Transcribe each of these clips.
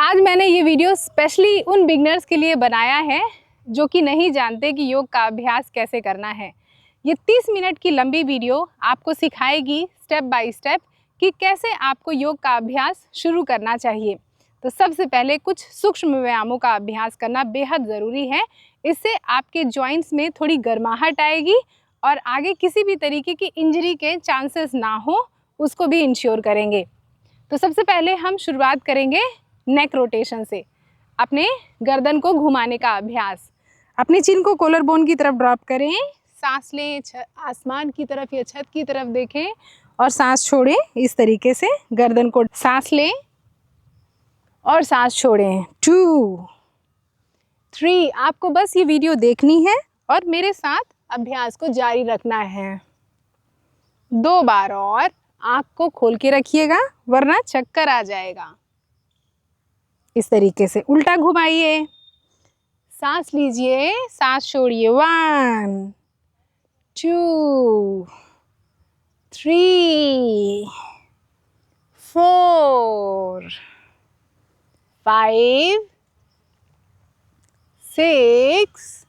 आज मैंने ये वीडियो स्पेशली उन बिगनर्स के लिए बनाया है जो कि नहीं जानते कि योग का अभ्यास कैसे करना है। ये 30 मिनट की लंबी वीडियो आपको सिखाएगी स्टेप बाय स्टेप कि कैसे आपको योग का अभ्यास शुरू करना चाहिए। तो सबसे पहले कुछ सूक्ष्म व्यायामों का अभ्यास करना बेहद ज़रूरी है। इससे आपके जॉइंट्स में थोड़ी गर्माहट आएगी और आगे किसी भी तरीके की इंजरी के चांसेस ना हो, उसको भी इंश्योर करेंगे। तो सबसे पहले हम शुरुआत करेंगे नेक रोटेशन से। अपने गर्दन को घुमाने का अभ्यास। अपनी चिन को कॉलर बोन की तरफ ड्रॉप करें, सांस लें, आसमान की तरफ या छत की तरफ देखें और सांस छोड़ें। इस तरीके से गर्दन को सांस लें और सांस छोड़ें। 2, 3। आपको बस ये वीडियो देखनी है और मेरे साथ अभ्यास को जारी रखना है। 2 बार और। आँख को खोल के रखिएगा वरना चक्कर आ जाएगा। इस तरीके से उल्टा घुमाइए, सांस लीजिए, सांस छोड़िए। 1, 2, 3, 4, 5, 6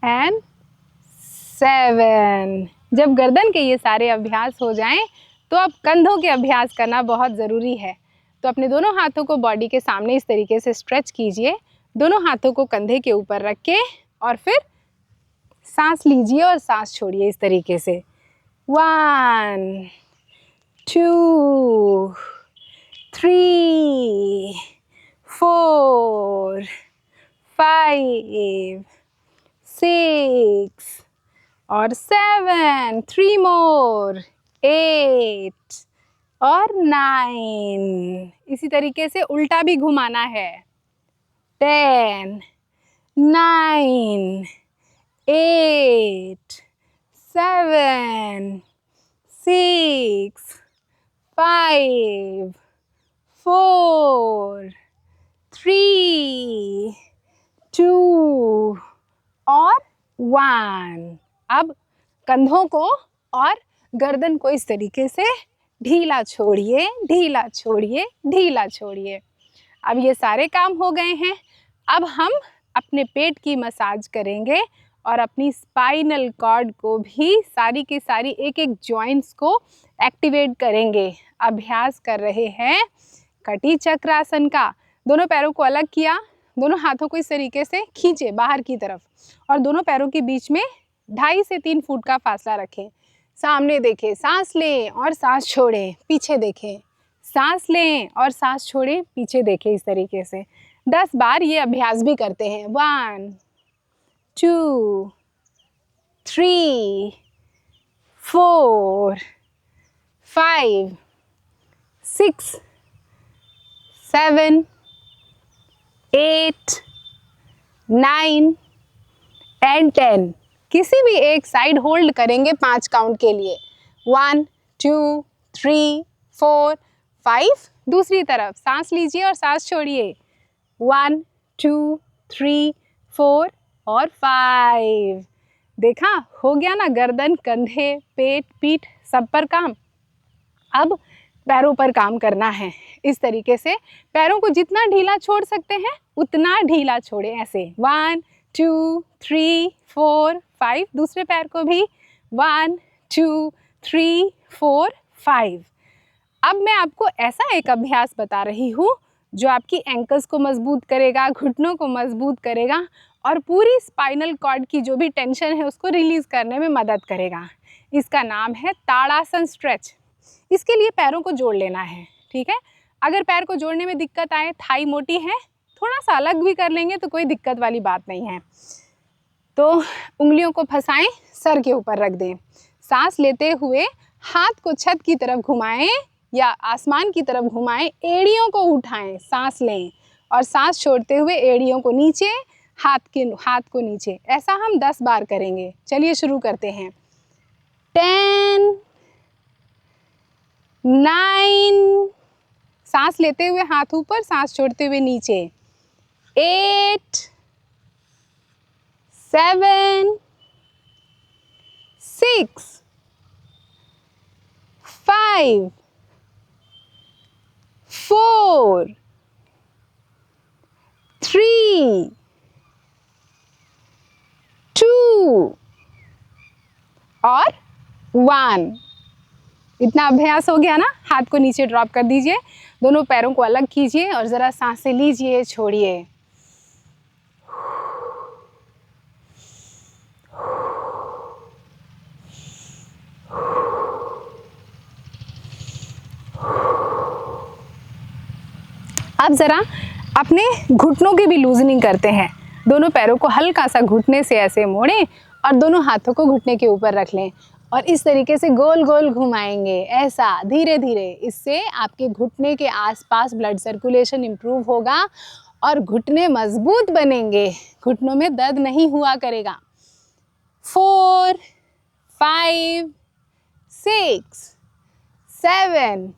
and 7। जब गर्दन के ये सारे अभ्यास हो जाएं तो अब कंधों के अभ्यास करना बहुत ज़रूरी है। तो अपने दोनों हाथों को बॉडी के सामने इस तरीके से स्ट्रेच कीजिए। दोनों हाथों को कंधे के ऊपर रख के और फिर सांस लीजिए और सांस छोड़िए इस तरीके से। 1, 2, 3, 4, 5, 6 और 7, 3 मोर, 8 और 9। इसी तरीके से उल्टा भी घुमाना है। 10, 9, 8, 7, 6, 5, 4, 3, 2 और 1। अब कंधों को और गर्दन को इस तरीके से ढीला छोड़िए, ढीला छोड़िए, ढीला छोड़िए। अब ये सारे काम हो गए हैं। अब हम अपने पेट की मसाज करेंगे और अपनी स्पाइनल कॉर्ड को भी सारी की सारी एक एक जॉइंट्स को एक्टिवेट करेंगे। अभ्यास कर रहे हैं कटी चक्रासन का। दोनों पैरों को अलग किया, दोनों हाथों को इस तरीके से खींचे बाहर की तरफ और दोनों पैरों के बीच में 2.5 से 3 फुट का फासला रखें। सामने देखें, सांस लें और सांस छोड़ें। पीछे देखें, सांस लें और सांस छोड़ें। पीछे देखें। इस तरीके से 10 बार ये अभ्यास भी करते हैं। 1, 2, 3, 4, 5, 6, 7, 8, 9 and 10। किसी भी एक साइड होल्ड करेंगे 5 काउंट के लिए। 1, 2, 3, 4, 5। दूसरी तरफ सांस लीजिए और सांस छोड़िए। 1, 2, 3, 4 और 5। देखा, हो गया ना। गर्दन, कंधे, पेट, पीठ सब पर काम। अब पैरों पर काम करना है। इस तरीके से पैरों को जितना ढीला छोड़ सकते हैं उतना ढीला छोड़ें। ऐसे 1, 2, 3, 4, 5। दूसरे पैर को भी 1, 2, 3, 4, 5। अब मैं आपको ऐसा एक अभ्यास बता रही हूँ जो आपकी एंकल्स को मजबूत करेगा, घुटनों को मजबूत करेगा और पूरी स्पाइनल कॉर्ड की जो भी टेंशन है उसको रिलीज़ करने में मदद करेगा। इसका नाम है ताड़ासन स्ट्रेच। इसके लिए पैरों को जोड़ लेना है, ठीक है। अगर पैर को जोड़ने में दिक्कत आए, थाई मोटी है, थोड़ा सा अलग भी कर लेंगे तो कोई दिक्कत वाली बात नहीं है। तो उंगलियों को फंसाएं, सर के ऊपर रख दें। सांस लेते हुए हाथ को छत की तरफ घुमाएं या आसमान की तरफ घुमाएं। एड़ियों को उठाएं, सांस लें और सांस छोड़ते हुए एड़ियों को नीचे, हाथ को नीचे। ऐसा हम 10 बार करेंगे। चलिए शुरू करते हैं। 10, 9, सांस लेते हुए हाथ ऊपर, सांस छोड़ते हुए नीचे। 8, 7, 6, 5, 4, 1। इतना अभ्यास हो गया ना, हाथ को नीचे ड्रॉप कर दीजिए, दोनों पैरों को अलग कीजिए और ज़रा सांसें लीजिए, छोड़िए। अब ज़रा अपने घुटनों की भी लूजनिंग करते हैं। दोनों पैरों को हल्का सा घुटने से ऐसे मोड़ें और दोनों हाथों को घुटने के ऊपर रख लें और इस तरीके से गोल गोल घुमाएंगे, ऐसा धीरे धीरे। इससे आपके घुटने के आसपास ब्लड सर्कुलेशन इम्प्रूव होगा और घुटने मजबूत बनेंगे, घुटनों में दर्द नहीं हुआ करेगा। 4, 5, 6, 7,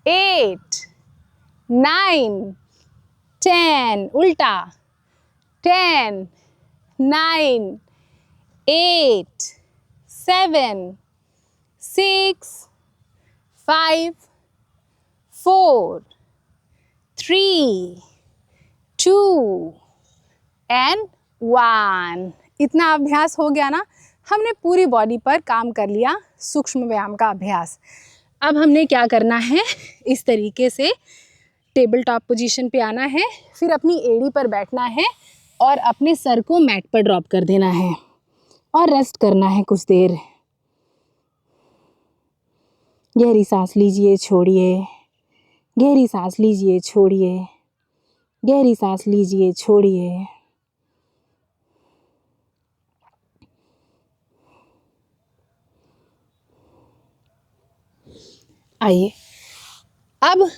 8, 9, 10, उल्टा। 10, 9, 8, 7, 6, 5, 4, 3, 2 and 1। इतना अभ्यास हो गया ना, हमने पूरी बॉडी पर काम कर लिया सूक्ष्म व्यायाम का अभ्यास। अब हमने क्या करना है, इस तरीके से टेबल टॉप पोजीशन पे आना है, फिर अपनी एड़ी पर बैठना है और अपने सर को मैट पर ड्रॉप कर देना है और रेस्ट करना है कुछ देर। गहरी सांस लीजिए, छोड़िए, गहरी सांस लीजिए, छोड़िए, गहरी सांस लीजिए, छोड़िए। आइए, अब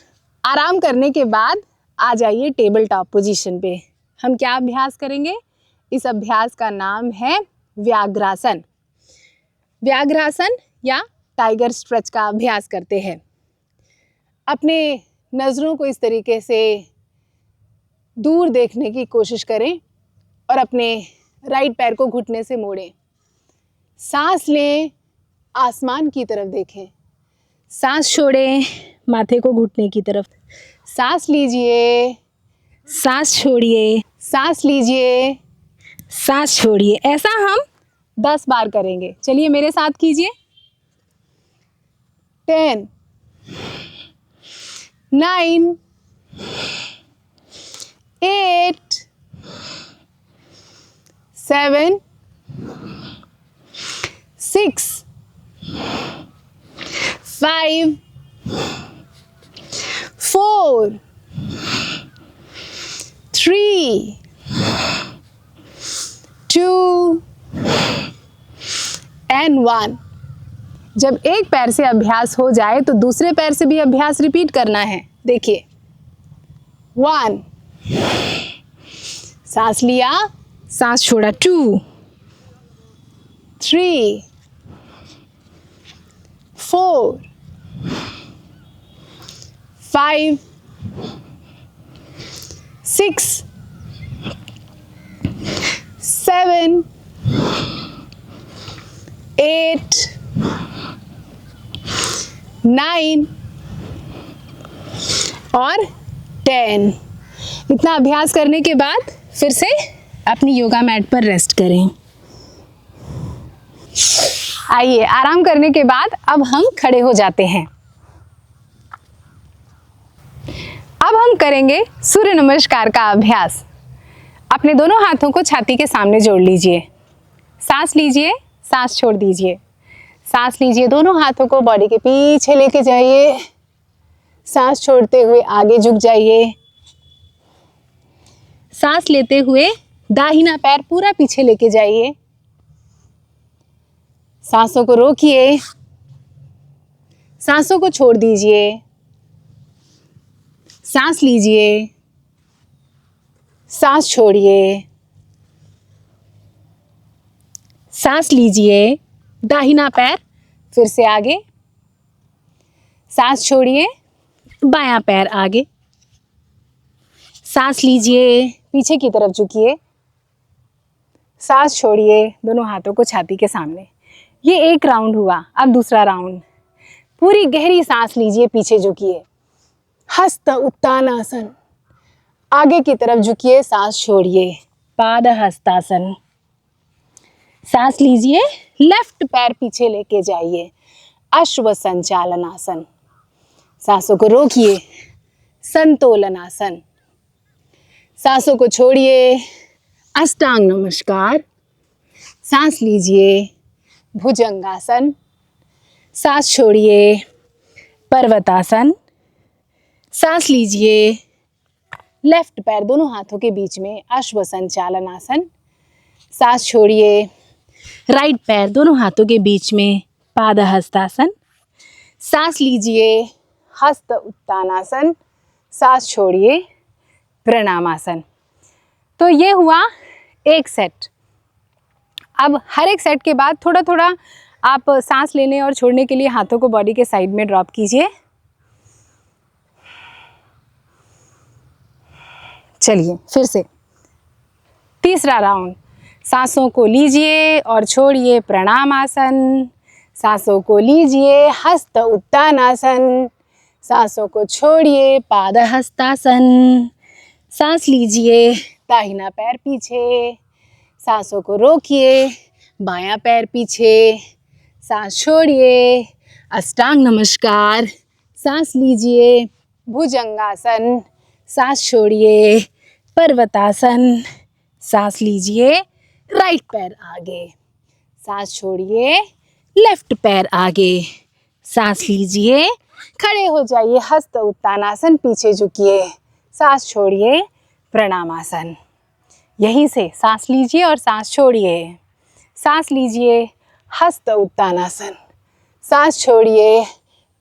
आराम करने के बाद आ जाइए टेबल टॉप पोजीशन पे। हम क्या अभ्यास करेंगे? इस अभ्यास का नाम है व्याघ्रासन। व्याघ्रासन या टाइगर स्ट्रेच का अभ्यास करते हैं। अपने नज़रों को इस तरीके से दूर देखने की कोशिश करें और अपने राइट पैर को घुटने से मोड़ें। सांस लें, आसमान की तरफ देखें। सांस छोड़ें, माथे को घुटने की तरफ। सांस लीजिए, सांस छोड़िए, सांस लीजिए, सांस छोड़िए। ऐसा हम 10 बार करेंगे। चलिए मेरे साथ कीजिए। 10, 9, 8, 7, 6, 5, 4, 3, 2 and 1। जब एक पैर से अभ्यास हो जाए तो दूसरे पैर से भी अभ्यास रिपीट करना है। देखिए, 1, सांस लिया, सांस छोड़ा। 2, 3, 4, 5, 6, 7, 8, 9 और 10। इतना अभ्यास करने के बाद फिर से अपनी योगा मैट पर रेस्ट करें। आइए, आराम करने के बाद अब हम खड़े हो जाते हैं। अब हम करेंगे सूर्य नमस्कार का अभ्यास। अपने दोनों हाथों को छाती के सामने जोड़ लीजिए। सांस लीजिए, सांस छोड़ दीजिए। सांस लीजिए, दोनों हाथों को बॉडी के पीछे लेके जाइए। सांस छोड़ते हुए आगे झुक जाइए। सांस लेते हुए दाहिना पैर पूरा पीछे लेके जाइए। सांसों को रोकिए, सांसों को छोड़ दीजिए। सांस लीजिए, सांस छोड़िए, सांस लीजिए, दाहिना पैर फिर से आगे, सांस छोड़िए, बायां पैर आगे, सांस लीजिए, पीछे की तरफ झुकिए, सांस छोड़िए, दोनों हाथों को छाती के सामने। ये एक राउंड हुआ। अब दूसरा राउंड। पूरी गहरी सांस लीजिए, पीछे झुकिए, हस्त उत्तानासन। आगे की तरफ झुकिए, सांस छोड़िए, पाद हस्तासन। सांस लीजिए, लेफ्ट पैर पीछे लेके जाइए, अश्व संचालन आसन। सांसों को रोकिए, संतोलन आसन। सांसों को छोड़िए, अष्टांग नमस्कार। सांस लीजिए, भुजंगासन। सांस छोड़िए, पर्वतासन। सांस लीजिए, लेफ्ट पैर दोनों हाथों के बीच में, अश्व संचालन आसन। सांस छोड़िए, राइट पैर दोनों हाथों के बीच में, पादहस्तासन। सांस लीजिए, हस्त उत्तानासन। सांस छोड़िए, प्रणामासन। तो ये हुआ एक सेट। अब हर एक सेट के बाद थोड़ा थोड़ा आप सांस लेने और छोड़ने के लिए हाथों को बॉडी के साइड में ड्रॉप कीजिए। चलिए फिर से तीसरा राउंड। सांसों को लीजिए और छोड़िए, प्रणामासन। सांसों को लीजिए, हस्त उत्तानासन। सांसों को छोड़िए, पादहस्तासन। सांस लीजिए, दाहिना पैर पीछे। सांसों को रोकिए, बायां पैर पीछे। सांस छोड़िए, अष्टांग नमस्कार। सांस लीजिए, भुजंगासन। सांस छोड़िए, पर्वतासन। सांस लीजिए, राइट पैर आगे। सांस छोड़िए, लेफ्ट पैर आगे। सांस लीजिए, खड़े हो जाइए, हस्त उत्तानासन, पीछे झुकिए। सांस छोड़िए, प्रणामासन। यहीं से सांस लीजिए और सांस छोड़िए। सांस लीजिए, हस्त उत्तानासन। सांस छोड़िए,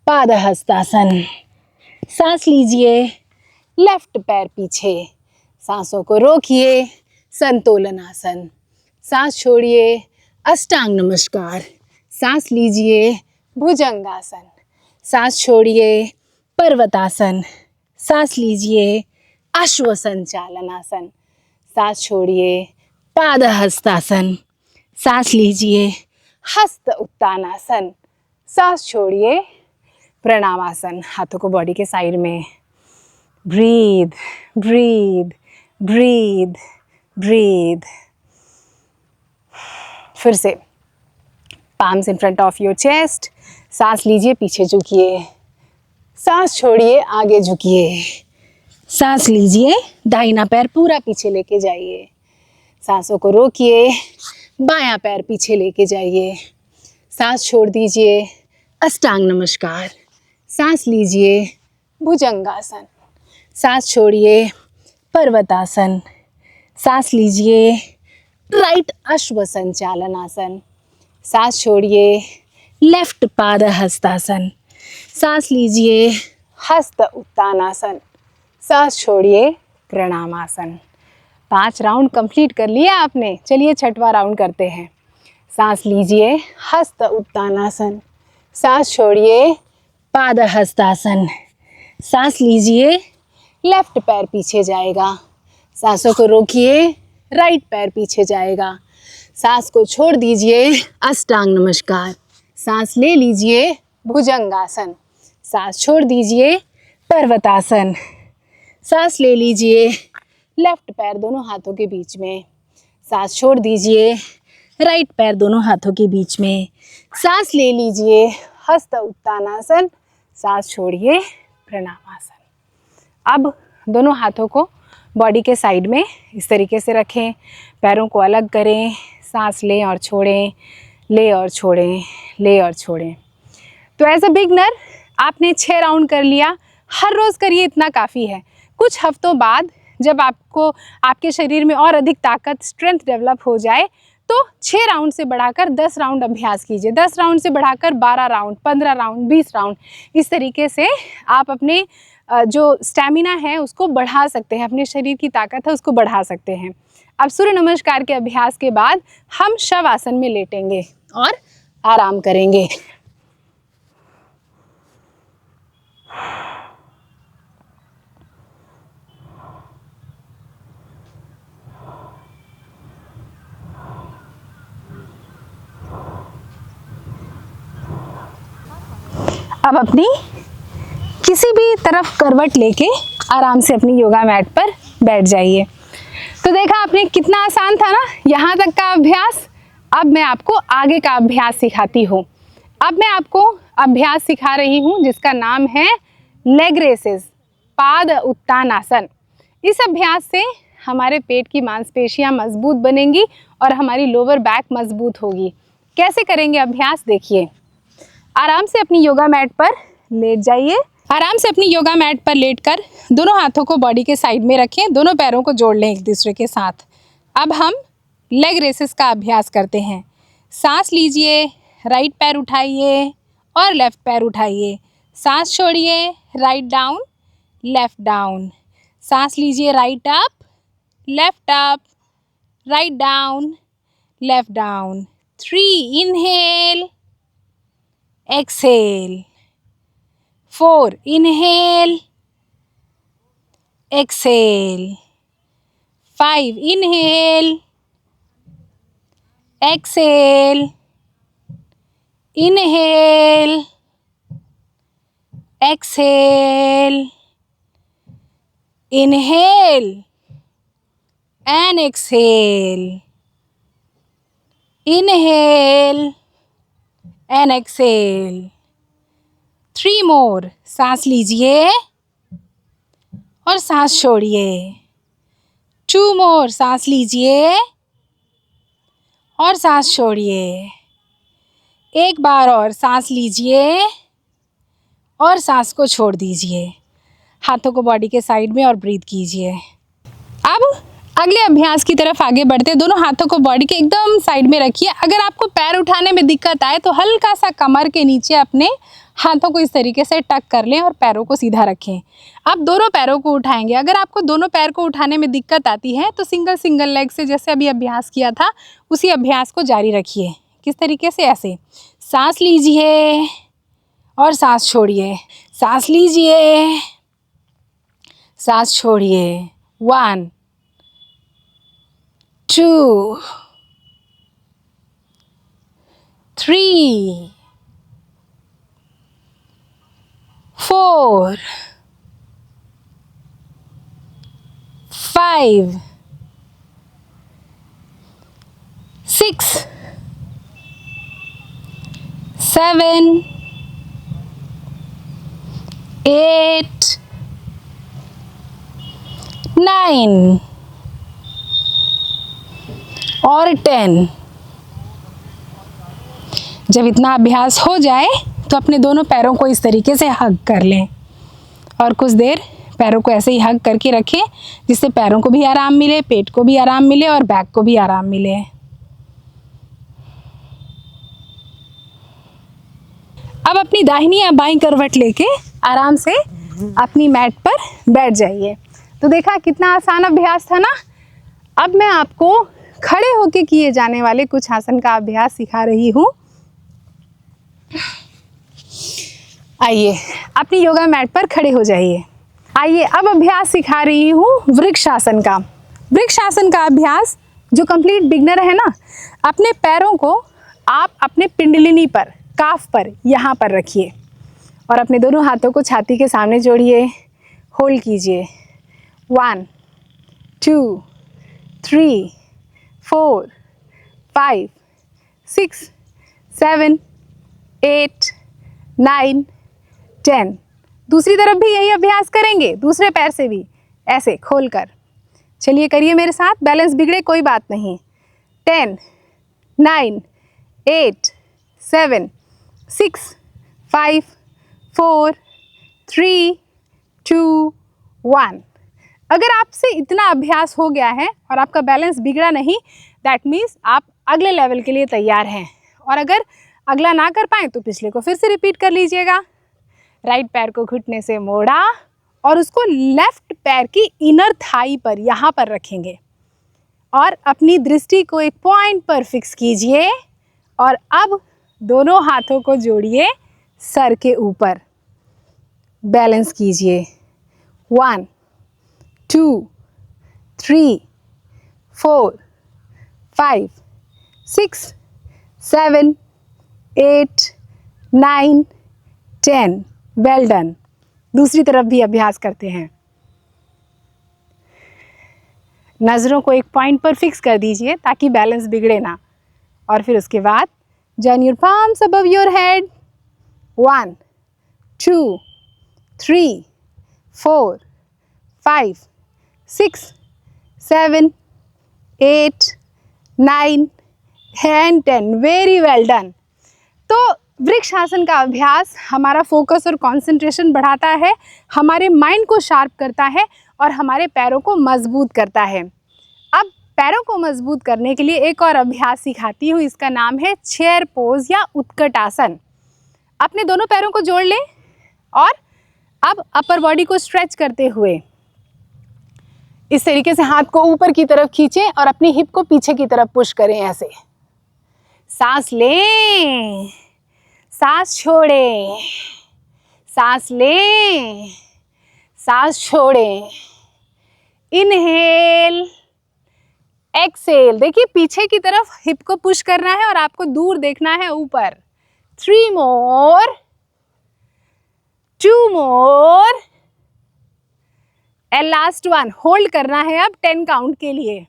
पादहस्तासन। सांस लीजिए, लेफ्ट पैर पीछे। सांसों को रोकिए, संतोलन आसन। सांस छोड़िए, अष्टांग नमस्कार। सांस लीजिए, भुजंगासन। सांस छोड़िए, पर्वतासन। सांस लीजिए, अश्व संचालन आसन। सांस छोड़िए, पादहस्तासन। सांस लीजिए, हस्त उत्तानासन। सांस छोड़िए, प्रणामासन। हाथों को बॉडी के साइड में। Breathe breathe breathe breathe. फिर से palms in front of your chest. सांस लीजिए, पीछे झुकिए। सांस छोड़िए, आगे झुकिए। सांस लीजिए, दाहिना पैर पूरा पीछे लेके जाइए। सांसों को रोकिए, बायां पैर पीछे लेके जाइए। सांस छोड़ दीजिए, अष्टांग नमस्कार। सांस लीजिए, भुजंगासन। सांस छोड़िए, पर्वतासन। सांस लीजिए, राइट अश्व संचालन आसन। सांस छोड़िए, लेफ्ट पादहस्तासन। सांस लीजिए, हस्त उत्तानासन। सांस छोड़िए, प्रणामासन। 5 राउंड कंप्लीट कर लिया आपने। चलिए छठवां राउंड करते हैं। सांस लीजिए, हस्त उत्तानासन। सांस छोड़िए, पादहस्तासन। सांस लीजिए, लेफ्ट पैर पीछे जाएगा। सांसों को रोकिए, राइट पैर पीछे जाएगा। सांस को छोड़ दीजिए, अष्टांग नमस्कार। सांस ले लीजिए, भुजंगासन। सांस छोड़ दीजिए, पर्वतासन। सांस ले लीजिए, लेफ्ट पैर दोनों हाथों के बीच में। सांस छोड़ दीजिए, राइट पैर दोनों हाथों के बीच में। सांस ले लीजिए, हस्त उत्तानासन। सांस छोड़िए, प्रणामासन। अब दोनों हाथों को बॉडी के साइड में इस तरीके से रखें। पैरों को अलग करें। सांस लें और छोड़ें, ले और छोड़ें, ले और छोड़ें। तो एज अ बिगनर आपने 6 राउंड कर लिया। हर रोज़ करिए, इतना काफ़ी है। कुछ हफ्तों बाद जब आपको आपके शरीर में और अधिक ताकत, स्ट्रेंथ डेवलप हो जाए तो 6 राउंड से बढ़ाकर 10 राउंड अभ्यास कीजिए। 10 राउंड से बढ़ाकर 12 राउंड, 15 राउंड, 20 राउंड। इस तरीके से आप अपने जो स्टैमिना है उसको बढ़ा सकते हैं, अपने शरीर की ताकत है उसको बढ़ा सकते हैं। अब सूर्य नमस्कार के अभ्यास के बाद हम शव आसन में लेटेंगे और आराम करेंगे। अब अपनी किसी भी तरफ करवट लेके आराम से अपनी योगा मैट पर बैठ जाइए। तो देखा आपने कितना आसान था ना यहाँ तक का अभ्यास। अब मैं आपको आगे का अभ्यास सिखाती हूँ। अब मैं आपको अभ्यास सिखा रही हूँ जिसका नाम है लेग रेसेस, पाद उत्तान आसन। इस अभ्यास से हमारे पेट की मांसपेशियाँ मजबूत बनेंगी और हमारी लोअर बैक मजबूत होगी। कैसे करेंगे अभ्यास देखिए। आराम से अपनी योगा मैट पर लेट जाइए। आराम से अपनी योगा मैट पर लेटकर दोनों हाथों को बॉडी के साइड में रखें, दोनों पैरों को जोड़ लें एक दूसरे के साथ। अब हम लेग रेसेस का अभ्यास करते हैं। सांस लीजिए, राइट पैर उठाइए और लेफ्ट पैर उठाइए। सांस छोड़िए, राइट डाउन, लेफ्ट डाउन। सांस लीजिए, right up, write down, left down. 3 inhale, exhale. 4 inhale, exhale. 5 inhale, exhale, inhale, exhale, inhale and exhale, inhale and exhale. 3 more. सांस लीजिए और सांस छोड़िए। 2 more. सांस लीजिए और सांस छोड़िए। एक बार और सांस लीजिए और सांस को छोड़ दीजिए। हाथों को बॉडी के साइड में और ब्रीथ कीजिए। अब अगले अभ्यास की तरफ आगे बढ़ते। दोनों हाथों को बॉडी के एकदम साइड में रखिए। अगर आपको पैर उठाने में दिक्कत आए तो हल्का सा कमर के नीचे अपने हाथों को इस तरीके से टक कर लें और पैरों को सीधा रखें। अब दोनों पैरों को उठाएंगे। अगर आपको दोनों पैर को उठाने में दिक्कत आती है तो सिंगल लेग से जैसे अभी अभ्यास किया था उसी अभ्यास को जारी रखिए। किस तरीके से? ऐसे सांस लीजिए और सांस छोड़िए, सांस लीजिए, सांस छोड़िए। 1 2 3 4 5 6 7 8 9 और 10। जब इतना अभ्यास हो जाए तो अपने दोनों पैरों को इस तरीके से हग कर लें और कुछ देर पैरों को ऐसे ही हग करके रखें जिससे पैरों को भी आराम मिले, पेट को भी आराम मिले और बैक को भी आराम मिले। अब अपनी दाहिनी या बाईं करवट लेके आराम से अपनी मैट पर बैठ जाइए। तो देखा कितना आसान अभ्यास था ना। अब मैं आपको खड़े होके किए जाने वाले कुछ आसन का अभ्यास सिखा रही हूँ। आइए अपनी योगा मैट पर खड़े हो जाइए। आइए अब अभ्यास सिखा रही हूँ वृक्षासन का। वृक्षासन का अभ्यास जो कंप्लीट बिगनर है ना, अपने पैरों को आप अपने पिंडलिनी पर, काफ पर, यहाँ पर रखिए और अपने दोनों हाथों को छाती के सामने जोड़िए। होल्ड कीजिए। 1 2 3 4 5 6 7 8 9 10। दूसरी तरफ भी यही अभ्यास करेंगे, दूसरे पैर से भी ऐसे खोल कर। चलिए करिए मेरे साथ, बैलेंस बिगड़े कोई बात नहीं। 10 9 8 7 6 5 4 3 2 1। अगर आपसे इतना अभ्यास हो गया है और आपका बैलेंस बिगड़ा नहीं, दैट मीन्स आप अगले लेवल के लिए तैयार हैं। और अगर अगला ना कर पाएँ तो पिछले को फिर से रिपीट कर लीजिएगा। राइट पैर को घुटने से मोड़ा और उसको लेफ्ट पैर की इनर थाई पर, यहाँ पर रखेंगे और अपनी दृष्टि को एक पॉइंट पर फिक्स कीजिए और अब दोनों हाथों को जोड़िए सर के ऊपर। बैलेंस कीजिए। 1 2 3 4 5 6 7 8 9 10। Well done. दूसरी तरफ भी अभ्यास करते हैं। नज़रों को एक पॉइंट पर फिक्स कर दीजिए ताकि बैलेंस बिगड़े ना। और फिर उसके बाद join your palms above your head. 1 2 3 4 5 6 7 8 9 and 10. Very well done. तो वृक्ष आसन का अभ्यास हमारा फोकस और कंसंट्रेशन बढ़ाता है, हमारे माइंड को शार्प करता है और हमारे पैरों को मजबूत करता है. अब पैरों को मजबूत करने के लिए एक और अभ्यास सिखाती हूँ. इसका नाम है चेयर पोज या उत्कट आसन. अपने दोनों पैरों को जोड़ लें और अब अपर बॉडी को स्ट्रेच करते हुए इस तरीके से हाथ को ऊपर की तरफ खींचें और अपनी हिप को पीछे की तरफ पुश करें. ऐसे सांस लें, सांस छोड़ें, सांस लें, सांस छोड़ें. Inhale, exhale. देखिए पीछे की तरफ हिप को पुश करना है और आपको दूर देखना है ऊपर. 3 more, 2 more and last one. Hold करना है अब 10 काउंट के लिए.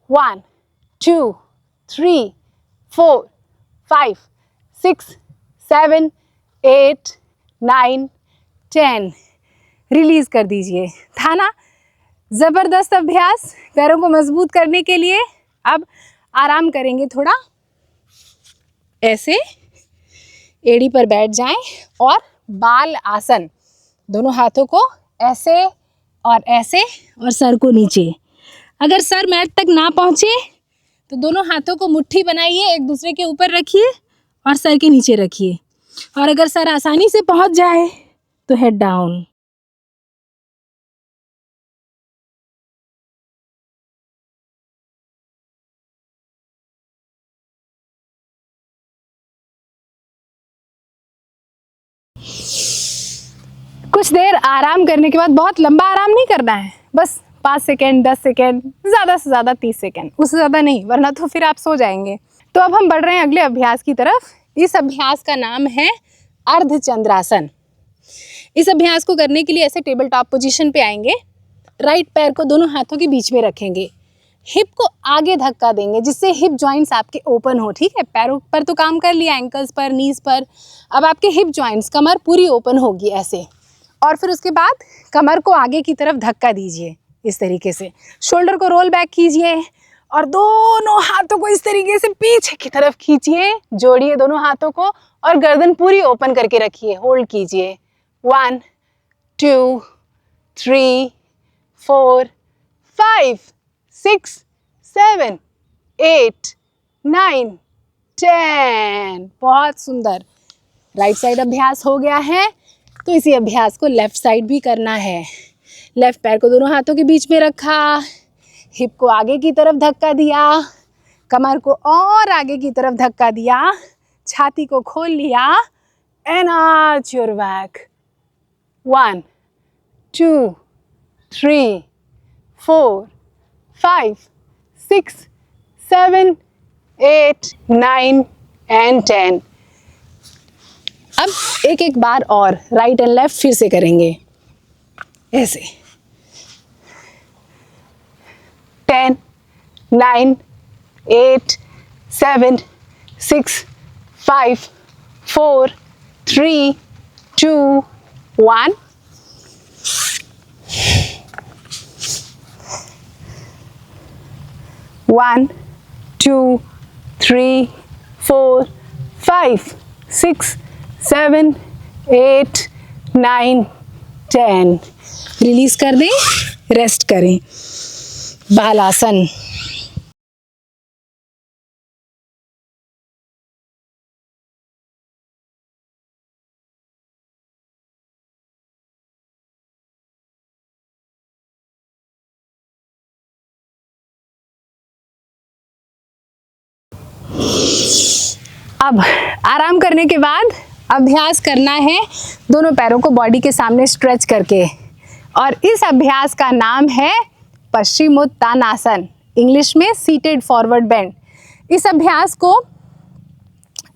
1 2 3 4 5 6 7 8 9 10. रिलीज कर दीजिए. था ना ज़बरदस्त अभ्यास पैरों को मजबूत करने के लिए. अब आराम करेंगे थोड़ा. ऐसे एड़ी पर बैठ जाएं और बाल आसन. दोनों हाथों को ऐसे और ऐसे और सर को नीचे. अगर सर मैट तक ना पहुँचे तो दोनों हाथों को मुट्ठी बनाइए, एक दूसरे के ऊपर रखिए और सर के नीचे रखिए. और अगर सर आसानी से पहुँच जाए तो हेड डाउन. कुछ देर आराम करने के बाद, बहुत लंबा आराम नहीं करना है, बस 5 सेकेंड 10 सेकेंड, ज़्यादा से ज़्यादा 30 सेकेंड, उससे ज़्यादा नहीं, वरना तो फिर आप सो जाएंगे. तो अब हम बढ़ रहे हैं अगले अभ्यास की तरफ. इस अभ्यास का नाम है अर्धचंद्रासन. इस अभ्यास को करने के लिए ऐसे टेबल टॉप पोजीशन पे आएंगे. राइट पैर को दोनों हाथों के बीच में रखेंगे. हिप को आगे धक्का देंगे जिससे हिप जॉइंट्स आपके ओपन हो. ठीक है, पैरों पर तो काम कर लिया, एंकल्स पर, नीज पर. अब आपके हिप जॉइंट्स, कमर पूरी ओपन होगी ऐसे. और फिर उसके बाद कमर को आगे की तरफ धक्का दीजिए इस तरीके से. शोल्डर को रोल बैक कीजिए और दोनों हाथों को इस तरीके से पीछे की तरफ खींचिए. जोड़िए दोनों हाथों को और गर्दन पूरी ओपन करके रखिए. होल्ड कीजिए. 1 2 3 4 5 6 7 8 9 10. बहुत सुंदर. राइट साइड अभ्यास हो गया है. तो इसी अभ्यास को लेफ़्ट साइड भी करना है. लेफ़्ट पैर को दोनों हाथों के बीच में रखा, हिप को आगे की तरफ धक्का दिया, कमर को और आगे की तरफ धक्का दिया, छाती को खोल लिया and arch your back. 1 2 3 4 5 6 7 8 9 and 10. अब एक एक बार और राइट एंड लेफ्ट फिर से करेंगे ऐसे. 10 9 8 7 6 5 4 3 2 1. One, 2 3 4 5 6 7 8 9 10. रिलीज कर दें, रेस्ट करें. बालासन. अब आराम करने के बाद अभ्यास करना है दोनों पैरों को बॉडी के सामने स्ट्रेच करके. और इस अभ्यास का नाम है पश्चिमोत्तानासन, इंग्लिश में सीटेड फॉरवर्ड बेंड. इस अभ्यास को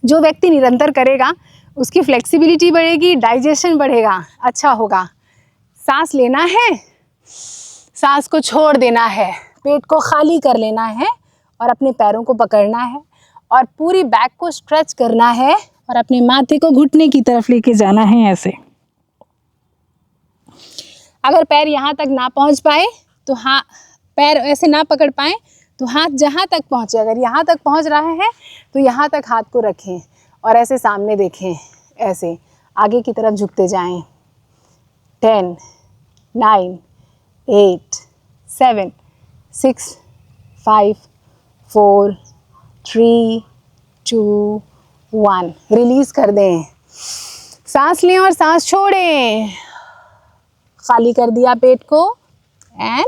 जो व्यक्ति निरंतर करेगा उसकी फ्लेक्सिबिलिटी बढ़ेगी, डाइजेशन बढ़ेगा, अच्छा होगा. सांस लेना है, सांस को छोड़ देना है, पेट को खाली कर लेना है और अपने पैरों को पकड़ना है और पूरी बैक को स्ट्रेच करना है और अपने माथे को घुटने की तरफ लेके जाना है ऐसे। अगर पैर यहाँ तक ना पहुँच पाए तो हाँ, पैर ऐसे ना पकड़ पाए तो हाथ जहाँ तक पहुँचे, अगर यहाँ तक पहुँच रहा है तो यहाँ तक हाथ को रखें और ऐसे सामने देखें, ऐसे आगे की तरफ झुकते जाएं। 10, 9, 8, 7, 6, 5, 4, 3, 2, 1। रिलीज कर दें। सांस लें और सांस छोड़ें। खाली कर दिया पेट को एंड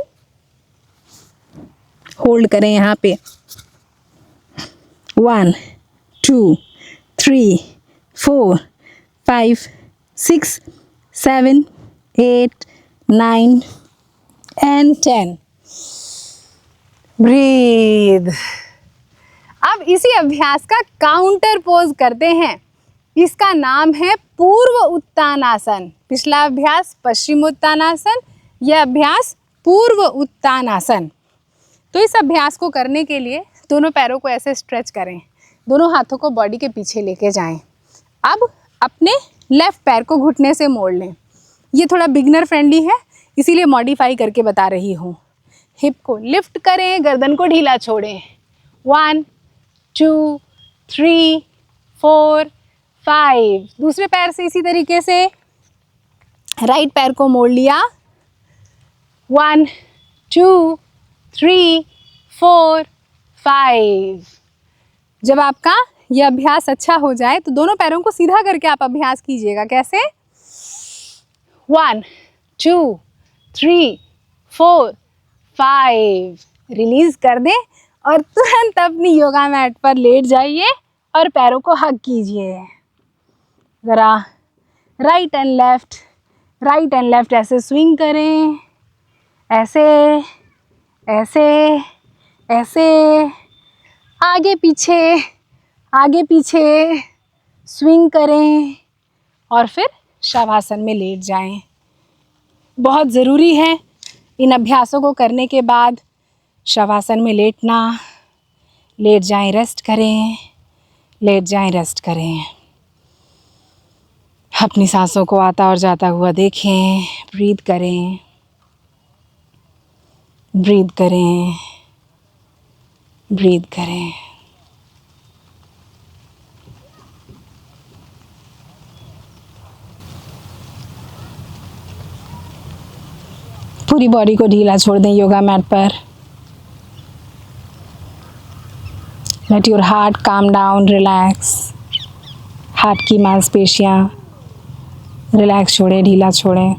होल्ड करें यहाँ पे। 1, 2, 3, 4, 5, 6, 7, 8, 9 and 10। ब्रीद। अब इसी अभ्यास का काउंटर पोज करते हैं। इसका नाम है पूर्व उत्तानासन। पिछला अभ्यास पश्चिम उत्तानासन, यह अभ्यास पूर्व उत्तानासन। तो इस अभ्यास को करने के लिए दोनों पैरों को ऐसे स्ट्रेच करें, दोनों हाथों को बॉडी के पीछे लेके जाएं। अब अपने लेफ़्ट पैर को घुटने से मोड़ लें। ये थोड़ा बिगनर फ्रेंडली है, इसीलिए मॉडिफाई करके बता रही हूँ। हिप को लिफ्ट करें, गर्दन को ढीला छोड़ें। 1, 2, 3, 4, 5। दूसरे पैर से इसी तरीके से राइट पैर को मोड़ लिया। 1, 2, 3, 4, 5। जब आपका यह अभ्यास अच्छा हो जाए तो दोनों पैरों को सीधा करके आप अभ्यास कीजिएगा। कैसे? 1, 2, 3, 4, 5। रिलीज कर दें और तुरंत अपनी योगा मैट पर लेट जाइए और पैरों को हग कीजिए। ज़रा राइट एंड लेफ्ट ऐसे स्विंग करें, ऐसे ऐसे ऐसे, आगे पीछे स्विंग करें और फिर शवासन में लेट जाएं। बहुत ज़रूरी है इन अभ्यासों को करने के बाद शवासन में लेटना। लेट जाएं, रेस्ट करें, लेट जाएं, रेस्ट करें। अपनी सांसों को आता और जाता हुआ देखें। ब्रीथ करें, ब्रीथ करें, ब्रीथ करें। पूरी बॉडी को ढीला छोड़ दें योगा मैट पर। Let your heart calm down, relax. Heart की मांसपेशियां रिलैक्स छोड़ें, ढीला छोड़ें।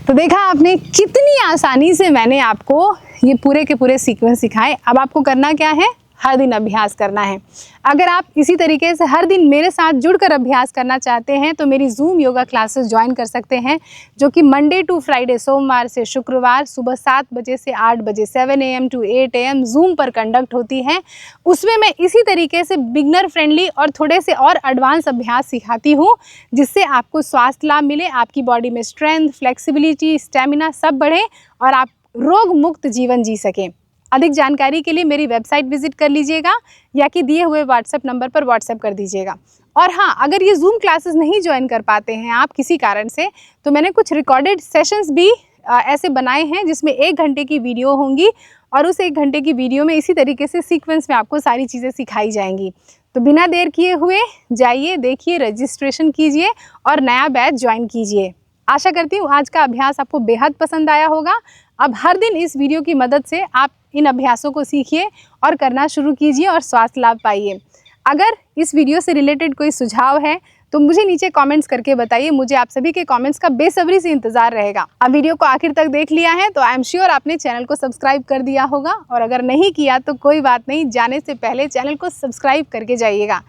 तो देखा आपने कितनी आसानी से मैंने आपको ये पूरे के पूरे सीक्वेंस सिखाए। अब आपको करना क्या है? हर दिन अभ्यास करना है। अगर आप इसी तरीके से हर दिन मेरे साथ जुड़कर अभ्यास करना चाहते हैं तो मेरी जूम योगा क्लासेस ज्वाइन कर सकते हैं, जो कि मंडे टू फ्राइडे, सोमवार से शुक्रवार सुबह 7 बजे से 8 बजे 7 AM to 8 AM जूम पर कंडक्ट होती हैं। उसमें मैं इसी तरीके से बिगनर फ्रेंडली और थोड़े से और एडवांस अभ्यास सिखाती हूँ, जिससे आपको स्वास्थ्य लाभ मिले, आपकी बॉडी में स्ट्रेंथ, फ्लेक्सिबिलिटी, स्टेमिना सब बढ़े और आप रोग मुक्त जीवन जी सकें। अधिक जानकारी के लिए मेरी वेबसाइट विजिट कर लीजिएगा या कि दिए हुए व्हाट्सएप नंबर पर व्हाट्सएप कर दीजिएगा। और हाँ, अगर ये जूम क्लासेस नहीं ज्वाइन कर पाते हैं आप किसी कारण से, तो मैंने कुछ रिकॉर्डेड सेशंस भी ऐसे बनाए हैं जिसमें 1 घंटे की वीडियो होंगी और उस 1 घंटे की वीडियो में इसी तरीके से सीक्वेंस में आपको सारी चीज़ें सिखाई जाएंगी। तो बिना देर किए हुए जाइए, देखिए, रजिस्ट्रेशन कीजिए और नया बैच ज्वाइन कीजिए। आशा करती हूँ आज का अभ्यास आपको बेहद पसंद आया होगा। अब हर दिन इस वीडियो की मदद से आप इन अभ्यासों को सीखिए और करना शुरू कीजिए और स्वास्थ्य लाभ पाइए। अगर इस वीडियो से रिलेटेड कोई सुझाव है तो मुझे नीचे कमेंट्स करके बताइए। मुझे आप सभी के कमेंट्स का बेसब्री से इंतज़ार रहेगा। अब वीडियो को आखिर तक देख लिया है तो आई एम श्योर आपने चैनल को सब्सक्राइब कर दिया होगा, और अगर नहीं किया तो कोई बात नहीं, जाने से पहले चैनल को सब्सक्राइब करके जाइएगा।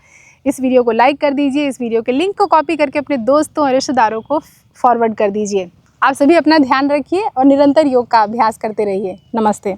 इस वीडियो को लाइक कर दीजिए, इस वीडियो के लिंक को कॉपी करके अपने दोस्तों और रिश्तेदारों को फॉरवर्ड कर दीजिए। आप सभी अपना ध्यान रखिए और निरंतर योग का अभ्यास करते रहिए। नमस्ते।